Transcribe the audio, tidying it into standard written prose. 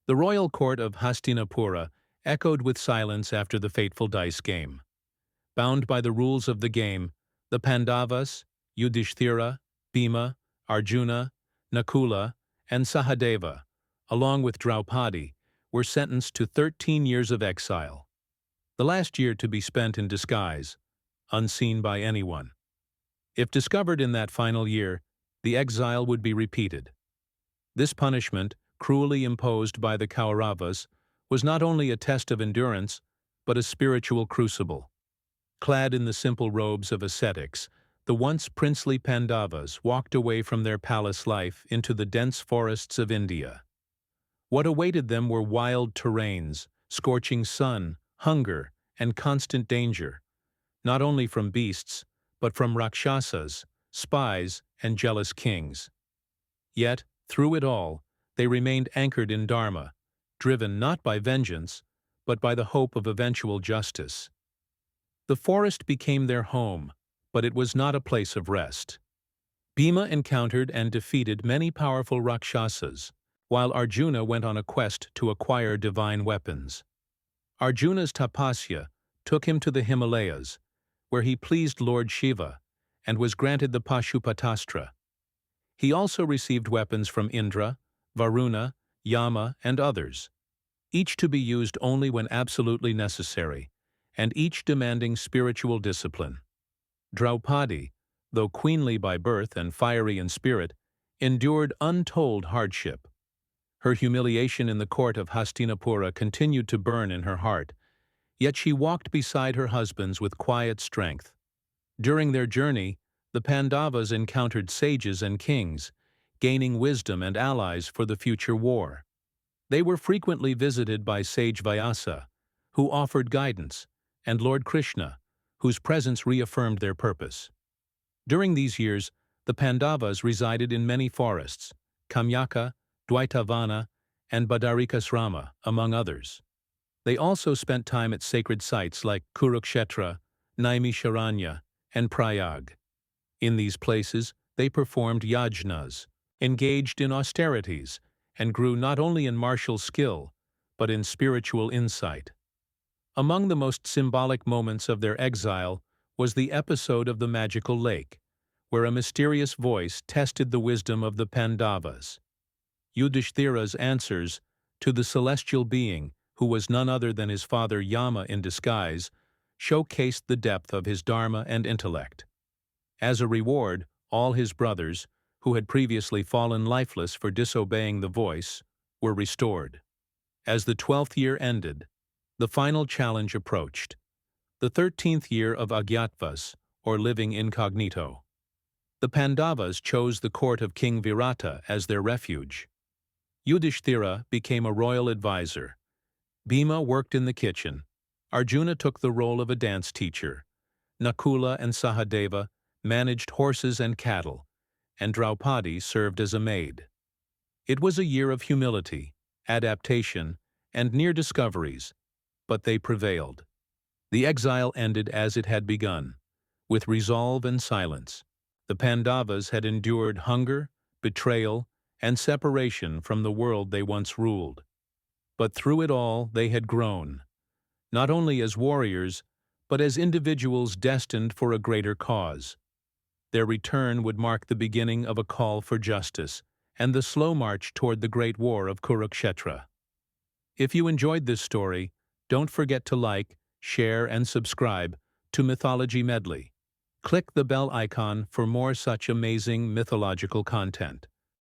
The royal court of Hastinapura echoed with silence after the fateful dice game. Bound by the rules of the game, the Pandavas, Yudhishthira, Bhima, Arjuna, Nakula, and Sahadeva, along with Draupadi, were sentenced to 13 years of exile, the last year to be spent in disguise, unseen by anyone. If discovered in that final year, the exile would be repeated. This punishment, cruelly imposed by the Kauravas, was not only a test of endurance, but a spiritual crucible. Clad in the simple robes of ascetics, the once princely Pandavas walked away from their palace life into the dense forests of India. What awaited them were wild terrains, scorching sun, hunger, and constant danger, not only from beasts, but from rakshasas, spies, and jealous kings. Yet, through it all, they remained anchored in Dharma, driven not by vengeance, but by the hope of eventual justice. The forest became their home, but it was not a place of rest. Bhima encountered and defeated many powerful rakshasas, while Arjuna went on a quest to acquire divine weapons. Arjuna's tapasya took him to the Himalayas, where he pleased Lord Shiva and was granted the Pashupatastra. He also received weapons from Indra, Varuna, Yama, and others, each to be used only when absolutely necessary, and each demanding spiritual discipline. Draupadi, though queenly by birth and fiery in spirit, endured untold hardship. Her humiliation in the court of Hastinapura continued to burn in her heart, yet she walked beside her husbands with quiet strength. During their journey, the Pandavas encountered sages and kings, gaining wisdom and allies for the future war. They were frequently visited by Sage Vyasa, who offered guidance, and Lord Krishna, whose presence reaffirmed their purpose. During these years, the Pandavas resided in many forests, Kamyaka, Dvaitavana, and Badarikasrama, among others. They also spent time at sacred sites like Kurukshetra, Naimisharanya, and Prayag. In these places, they performed yajnas, engaged in austerities, and grew not only in martial skill, but in spiritual insight. Among the most symbolic moments of their exile was the episode of the magical lake, where a mysterious voice tested the wisdom of the Pandavas. Yudhishthira's answers to the celestial being, who was none other than his father Yama in disguise, showcased the depth of his dharma and intellect. As a reward, all his brothers, who had previously fallen lifeless for disobeying the voice, were restored. As the 12th year ended, the final challenge approached, the 13th year of Agyatwas, or living incognito. The Pandavas chose the court of King Virata as their refuge. Yudhishthira became a royal advisor. Bhima worked in the kitchen. Arjuna took the role of a dance teacher. Nakula and Sahadeva managed horses and cattle, and Draupadi served as a maid. It was a year of humility, adaptation, and near discoveries, but they prevailed. The exile ended as it had begun, with resolve and silence. The Pandavas had endured hunger, betrayal, and separation from the world they once ruled. But through it all they had grown, not only as warriors, but as individuals destined for a greater cause. Their return would mark the beginning of a call for justice and the slow march toward the great war of Kurukshetra. If you enjoyed this story, don't forget to like, share, and subscribe to Mythology Medley. Click the bell icon for more such amazing mythological content.